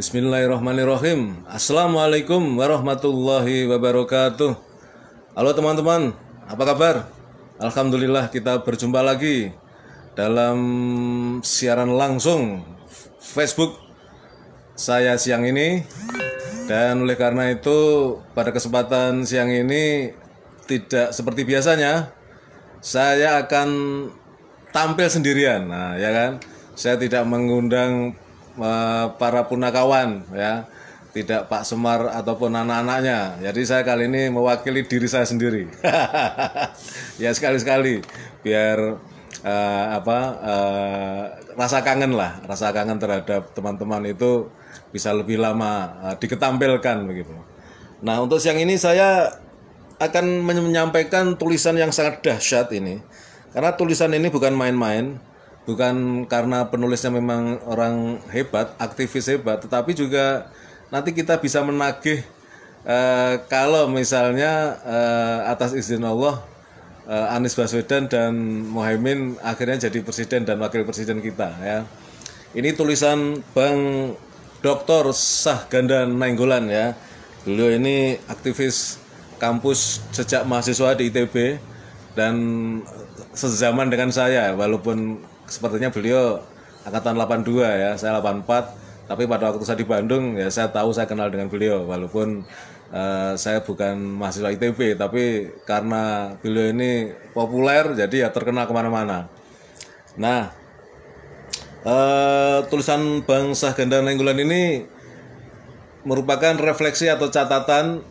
Bismillahirrahmanirrahim. Assalamualaikum warahmatullahi wabarakatuh. Halo teman-teman, apa kabar? Alhamdulillah kita berjumpa lagi dalam siaran langsung Facebook saya siang ini. Dan oleh karena itu pada kesempatan siang ini tidak seperti biasanya, saya akan tampil sendirian. Nah, ya kan? Saya tidak mengundang para punakawan, ya, tidak Pak Semar ataupun anak-anaknya. Jadi saya kali ini mewakili diri saya sendiri. Ya sekali-sekali biar rasa kangen terhadap teman-teman itu bisa lebih lama diketampilkan begitu. Nah, untuk siang ini saya akan menyampaikan tulisan yang sangat dahsyat ini. Karena tulisan ini bukan main-main. Bukan karena penulisnya memang orang hebat, aktivis hebat, tetapi juga nanti kita bisa menagih kalau misalnya atas izin Allah Anies Baswedan dan Muhaimin akhirnya jadi presiden dan wakil presiden kita, ya. Ini tulisan Bang Dr. Sahganda Nainggolan, ya. Beliau ini aktivis kampus sejak mahasiswa di ITB dan sezaman dengan saya, walaupun sepertinya beliau angkatan 82, ya, saya 84. Tapi pada waktu saya di Bandung, ya saya tahu, saya kenal dengan beliau, walaupun saya bukan mahasiswa ITB, tapi karena beliau ini populer, jadi ya terkenal kemana-mana. Nah, tulisan Bang Sahganda Nainggolan ini merupakan refleksi atau catatan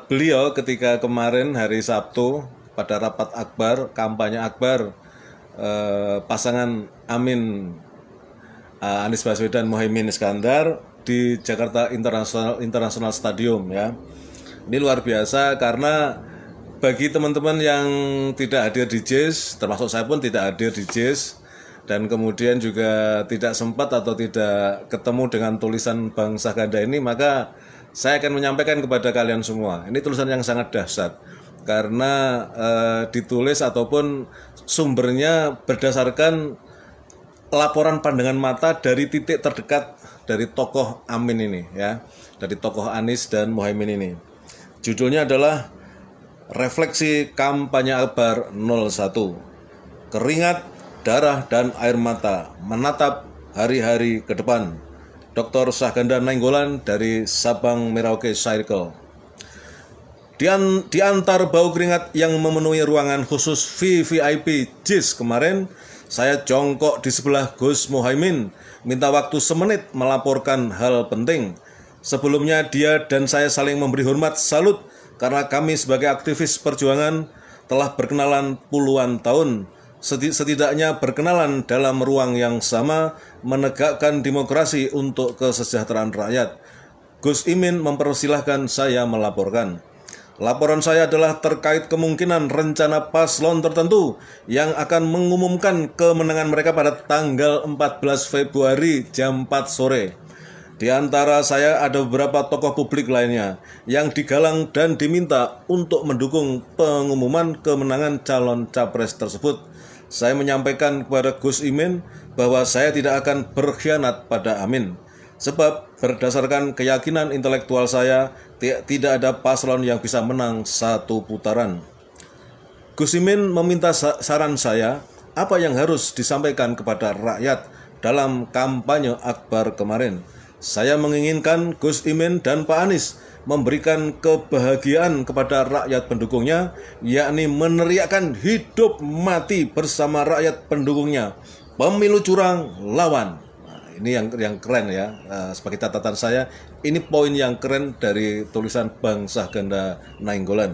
beliau ketika kemarin hari Sabtu pada rapat akbar, kampanye akbar pasangan Amin Anies Baswedan Muhaimin Iskandar di Jakarta International Stadium, ya. Ini luar biasa karena bagi teman-teman yang tidak hadir di JIS, termasuk saya pun tidak hadir di JIS, dan kemudian juga tidak sempat atau tidak ketemu dengan tulisan Bang Sahganda ini, maka saya akan menyampaikan kepada kalian semua. Ini tulisan yang sangat dahsyat karena ditulis ataupun sumbernya berdasarkan laporan pandangan mata dari titik terdekat dari tokoh Amin ini, ya, dari tokoh Anies dan Muhaimin ini. Judulnya adalah Refleksi Kampanye Akbar 01. Keringat, darah, dan air mata menatap hari-hari ke depan. Dr. Sahganda Nainggolan dari Sabang Merauke Circle. Di antar bau keringat yang memenuhi ruangan khusus VVIP JIS kemarin, saya jongkok di sebelah Gus Muhaimin, minta waktu semenit melaporkan hal penting. Sebelumnya dia dan saya saling memberi hormat salut karena kami sebagai aktivis perjuangan telah berkenalan puluhan tahun. Setidaknya berkenalan dalam ruang yang sama, menegakkan demokrasi untuk kesejahteraan rakyat. Gus Imin mempersilahkan saya melaporkan. Laporan saya adalah terkait kemungkinan rencana paslon tertentu yang akan mengumumkan kemenangan mereka pada tanggal 14 Februari jam 4 sore. Di antara saya ada beberapa tokoh publik lainnya yang digalang dan diminta untuk mendukung pengumuman kemenangan calon capres tersebut. Saya menyampaikan kepada Gus Imin bahwa saya tidak akan berkhianat pada Amin. Sebab berdasarkan keyakinan intelektual saya, tidak ada paslon yang bisa menang satu putaran. Gus Imin meminta saran saya, apa yang harus disampaikan kepada rakyat dalam kampanye akbar kemarin. Saya menginginkan Gus Imin dan Pak Anies memberikan kebahagiaan kepada rakyat pendukungnya, yakni meneriakkan hidup mati bersama rakyat pendukungnya. Pemilu curang, lawan. Ini yang keren, ya, sebagai catatan saya, ini poin yang keren dari tulisan Bang Sahganda Nainggolan.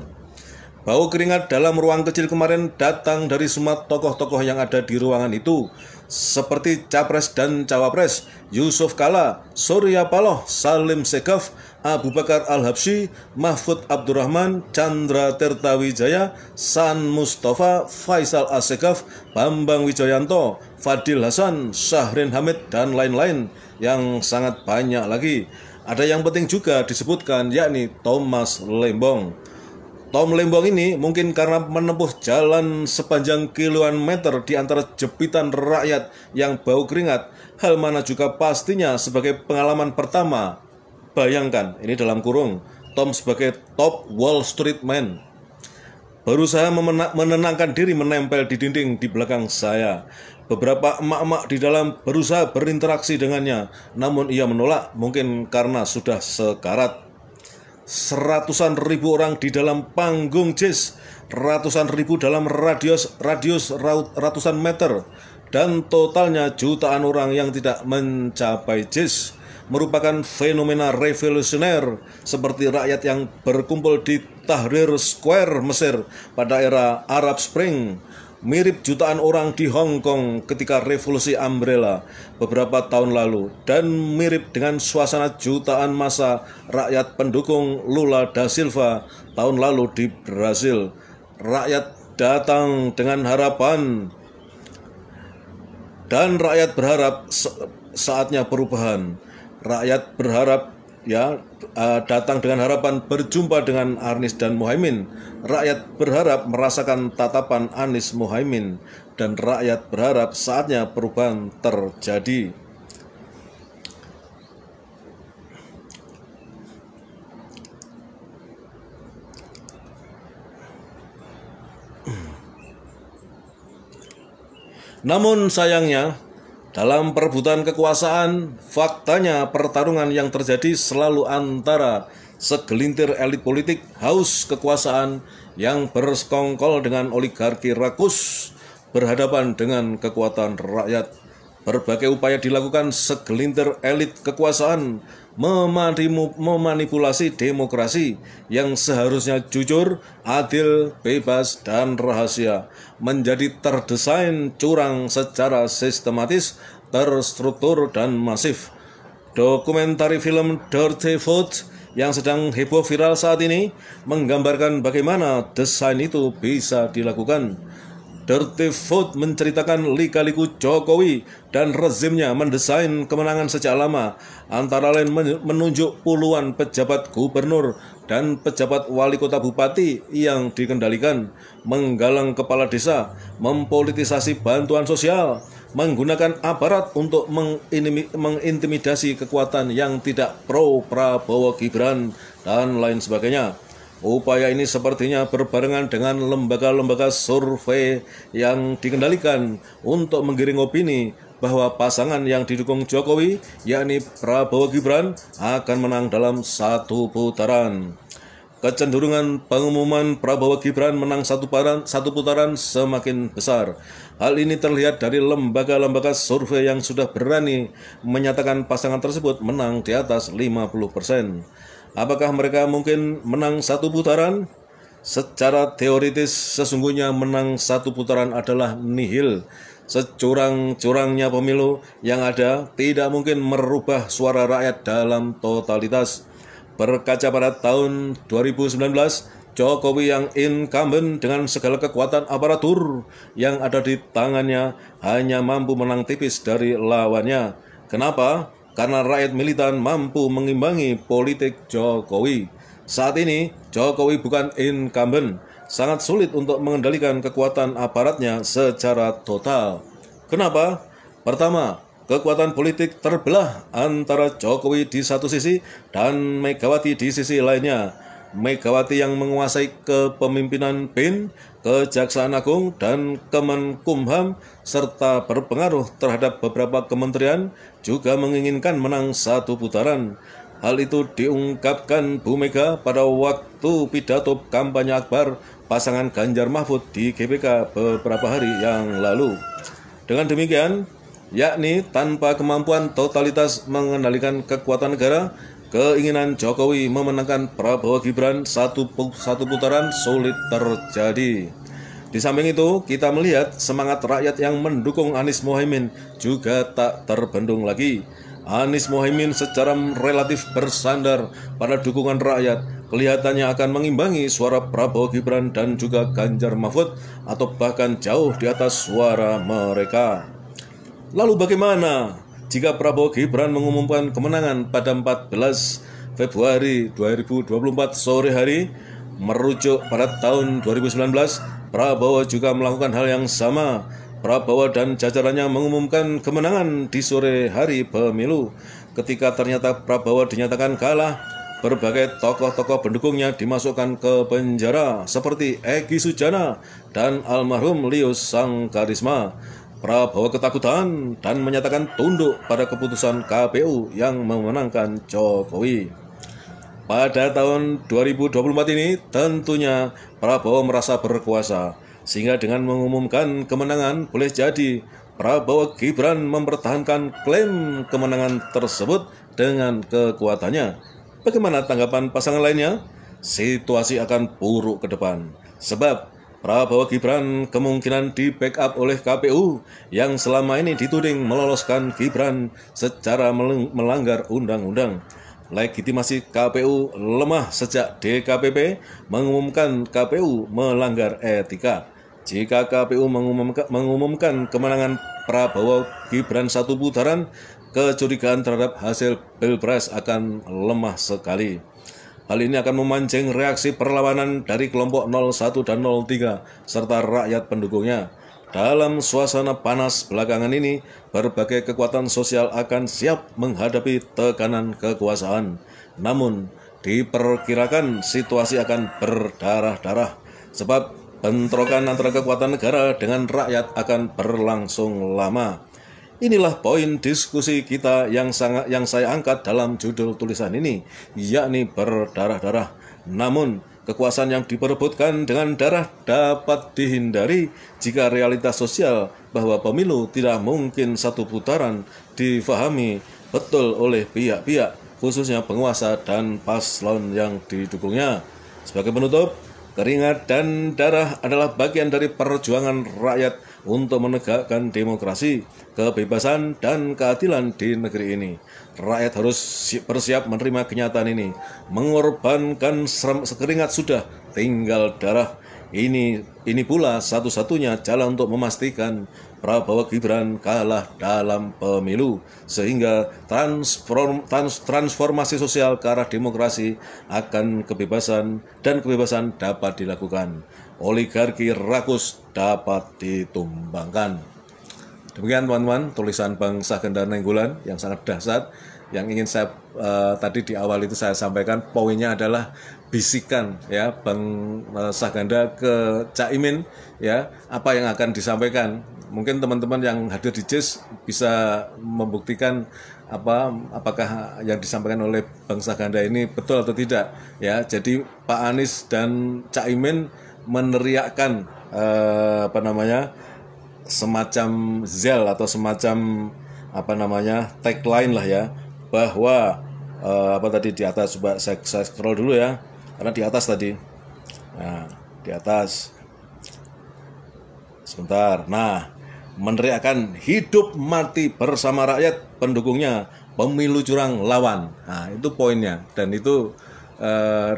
Bau keringat dalam ruang kecil kemarin datang dari semua tokoh-tokoh yang ada di ruangan itu, seperti Capres dan Cawapres, Yusuf Kala, Surya Paloh, Salim Segaf, Abu Bakar Al-Habsyi, Mahfud Abdurrahman, Chandra Tirtawijaya, San Mustafa, Faisal Assegaf, Bambang Wijoyanto, Fadil Hasan, Syahrin Hamid, dan lain-lain yang sangat banyak lagi. Ada yang penting juga disebutkan, yakni Thomas Lembong. Tom Lembong ini mungkin karena menempuh jalan sepanjang kiloan meter di antara jepitan rakyat yang bau keringat, hal mana juga pastinya sebagai pengalaman pertama. Bayangkan, ini dalam kurung, Tom sebagai top Wall Street man berusaha menenangkan diri menempel di dinding di belakang saya. Beberapa emak-emak di dalam berusaha berinteraksi dengannya, namun ia menolak, mungkin karena sudah sekarat. Seratusan ribu orang di dalam panggung jazz, ratusan ribu dalam radius ratusan meter, dan totalnya jutaan orang yang tidak mencapai jazz, merupakan fenomena revolusioner seperti rakyat yang berkumpul di Tahrir Square, Mesir pada era Arab Spring. Mirip jutaan orang di Hong Kong ketika revolusi Umbrella beberapa tahun lalu, dan mirip dengan suasana jutaan massa rakyat pendukung Lula da Silva tahun lalu di Brasil. Rakyat datang dengan harapan dan rakyat berharap saatnya perubahan. Rakyat berharap datang dengan harapan berjumpa dengan Anies dan Muhaimin. Rakyat berharap merasakan tatapan Anies Muhaimin, dan rakyat berharap saatnya perubahan terjadi. Namun sayangnya, dalam perebutan kekuasaan, faktanya pertarungan yang terjadi selalu antara segelintir elit politik haus kekuasaan yang bersekongkol dengan oligarki rakus berhadapan dengan kekuatan rakyat. Berbagai upaya dilakukan segelintir elit kekuasaan memanipulasi demokrasi yang seharusnya jujur, adil, bebas, dan rahasia menjadi terdesain curang secara sistematis, terstruktur, dan masif. Dokumentari film Dirty Vote yang sedang heboh viral saat ini menggambarkan bagaimana desain itu bisa dilakukan. Dirty Vote menceritakan lika-liku Jokowi dan rezimnya mendesain kemenangan sejak lama, antara lain menunjuk puluhan pejabat gubernur dan pejabat wali kota bupati yang dikendalikan, menggalang kepala desa, mempolitisasi bantuan sosial, menggunakan aparat untuk mengintimidasi kekuatan yang tidak pro Prabowo Gibran, dan lain sebagainya. Upaya ini sepertinya berbarengan dengan lembaga-lembaga survei yang dikendalikan untuk menggiring opini bahwa pasangan yang didukung Jokowi, yakni Prabowo Gibran, akan menang dalam satu putaran. Kecenderungan pengumuman Prabowo Gibran menang satu putaran semakin besar. Hal ini terlihat dari lembaga-lembaga survei yang sudah berani menyatakan pasangan tersebut menang di atas 50%. Apakah mereka mungkin menang satu putaran? Secara teoritis, sesungguhnya menang satu putaran adalah nihil. Securang-curangnya pemilu yang ada tidak mungkin merubah suara rakyat dalam totalitas. Berkaca pada tahun 2019, Jokowi yang incumbent dengan segala kekuatan aparatur yang ada di tangannya hanya mampu menang tipis dari lawannya. Kenapa? Karena rakyat militan mampu mengimbangi politik Jokowi. Saat ini, Jokowi bukan incumbent. Sangat sulit untuk mengendalikan kekuatan aparatnya secara total. Kenapa? Pertama, kekuatan politik terbelah antara Jokowi di satu sisi dan Megawati di sisi lainnya. Megawati yang menguasai kepemimpinan BIN, Kejaksaan Agung, dan Kemenkumham, serta berpengaruh terhadap beberapa kementerian, juga menginginkan menang satu putaran. Hal itu diungkapkan Bu Mega pada waktu pidato kampanye akbar pasangan Ganjar Mahfud di GBK beberapa hari yang lalu. Dengan demikian, yakni tanpa kemampuan totalitas mengendalikan kekuatan negara, keinginan Jokowi memenangkan Prabowo Gibran satu putaran sulit terjadi. Di samping itu, kita melihat semangat rakyat yang mendukung Anies Muhaimin juga tak terbendung lagi. Anies Muhaimin secara relatif bersandar pada dukungan rakyat, kelihatannya akan mengimbangi suara Prabowo Gibran dan juga Ganjar Mahfud, atau bahkan jauh di atas suara mereka. Lalu bagaimana jika Prabowo Gibran mengumumkan kemenangan pada 14 Februari 2024 sore hari? Merujuk pada tahun 2019, Prabowo juga melakukan hal yang sama. Prabowo dan jajarannya mengumumkan kemenangan di sore hari pemilu. Ketika ternyata Prabowo dinyatakan kalah, berbagai tokoh-tokoh pendukungnya dimasukkan ke penjara seperti Egy Sujana dan almarhum Lius Sangkarisma. Prabowo ketakutan dan menyatakan tunduk pada keputusan KPU yang memenangkan Jokowi. Pada tahun 2024 ini tentunya Prabowo merasa berkuasa, sehingga dengan mengumumkan kemenangan boleh jadi Prabowo Gibran mempertahankan klaim kemenangan tersebut dengan kekuatannya. Bagaimana tanggapan pasangan lainnya? Situasi akan buruk ke depan, sebab Prabowo Gibran kemungkinan di backup oleh KPU yang selama ini dituding meloloskan Gibran secara melanggar undang-undang. Legitimasi KPU lemah sejak DKPP mengumumkan KPU melanggar etika. Jika KPU mengumumkan kemenangan Prabowo Gibran satu putaran, kecurigaan terhadap hasil Pilpres akan lemah sekali. Hal ini akan memancing reaksi perlawanan dari kelompok 01 dan 03 serta rakyat pendukungnya. Dalam suasana panas belakangan ini, berbagai kekuatan sosial akan siap menghadapi tekanan kekuasaan. Namun, diperkirakan situasi akan berdarah-darah, sebab bentrokan antara kekuatan negara dengan rakyat akan berlangsung lama. Inilah poin diskusi kita yang saya angkat dalam judul tulisan ini, yakni berdarah-darah. Namun, kekuasaan yang diperebutkan dengan darah dapat dihindari jika realitas sosial bahwa pemilu tidak mungkin satu putaran difahami betul oleh pihak-pihak, khususnya penguasa dan paslon yang didukungnya. Sebagai penutup, keringat dan darah adalah bagian dari perjuangan rakyat untuk menegakkan demokrasi, kebebasan, dan keadilan di negeri ini. Rakyat harus bersiap menerima kenyataan ini. Mengorbankan sekeringat sudah, tinggal darah. Ini pula satu-satunya jalan untuk memastikan Prabowo Gibran kalah dalam pemilu, sehingga transformasi sosial ke arah demokrasi akan kebebasan dan kebebasan dapat dilakukan. Oligarki rakus dapat ditumbangkan. Demikian teman-teman tulisan Bang Saganda Nainggolan yang sangat dahsyat. Yang ingin saya tadi di awal itu saya sampaikan, poinnya adalah bisikan ya Bang Saganda ke Caimin, ya apa yang akan disampaikan. Mungkin teman-teman yang hadir di JIS bisa membuktikan apakah yang disampaikan oleh Bang Saganda ini betul atau tidak ya. Jadi Pak Anies dan Caimin meneriakkan semacam zel atau semacam tagline lah ya, bahwa tadi di atas, coba saya scroll dulu ya, karena di atas tadi, nah di atas sebentar, nah meneriakkan hidup mati bersama rakyat pendukungnya, pemilu curang lawan. Nah itu poinnya, dan itu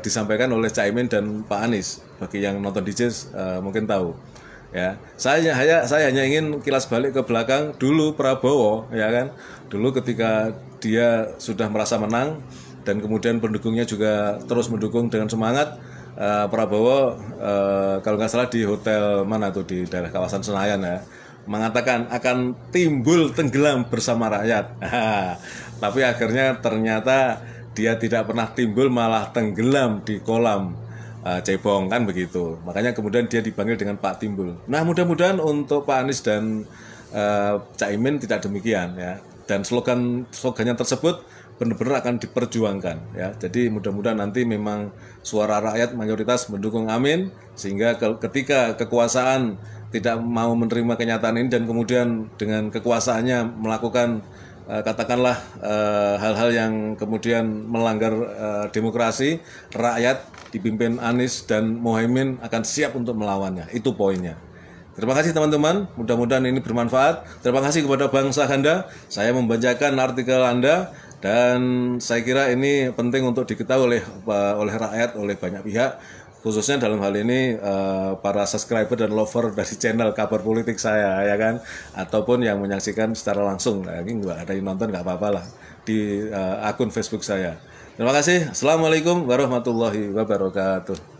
disampaikan oleh Caimin dan Pak Anies. Bagi yang nonton di JIS mungkin tahu ya. Saya hanya ingin kilas balik ke belakang dulu Prabowo, ya kan, dulu ketika dia sudah merasa menang dan kemudian pendukungnya juga terus mendukung dengan semangat. Prabowo kalau nggak salah di hotel mana tuh di daerah kawasan Senayan ya, mengatakan akan timbul tenggelam bersama rakyat. Tapi akhirnya ternyata dia tidak pernah timbul, malah tenggelam di kolam cebong kan begitu. Makanya kemudian dia dipanggil dengan Pak Timbul. Nah mudah-mudahan untuk Pak Anies dan Caimin tidak demikian ya. Dan slogannya tersebut benar-benar akan diperjuangkan ya. Jadi mudah-mudahan nanti memang suara rakyat mayoritas mendukung amin, sehingga ketika kekuasaan tidak mau menerima kenyataan ini dan kemudian dengan kekuasaannya melakukan katakanlah hal-hal yang kemudian melanggar demokrasi, rakyat dipimpin Anies dan Muhaimin akan siap untuk melawannya. Itu poinnya. Terima kasih teman-teman, mudah-mudahan ini bermanfaat. Terima kasih kepada Bang Saganda, saya membacakan artikel Anda, dan saya kira ini penting untuk diketahui oleh rakyat, oleh banyak pihak, khususnya dalam hal ini para subscriber dan lover dari channel Kabar Politik saya, ya kan, ataupun yang menyaksikan secara langsung. Nah, ini nggak ada yang nonton, nggak apa-apa lah, di akun Facebook saya. Terima kasih. Assalamualaikum warahmatullahi wabarakatuh.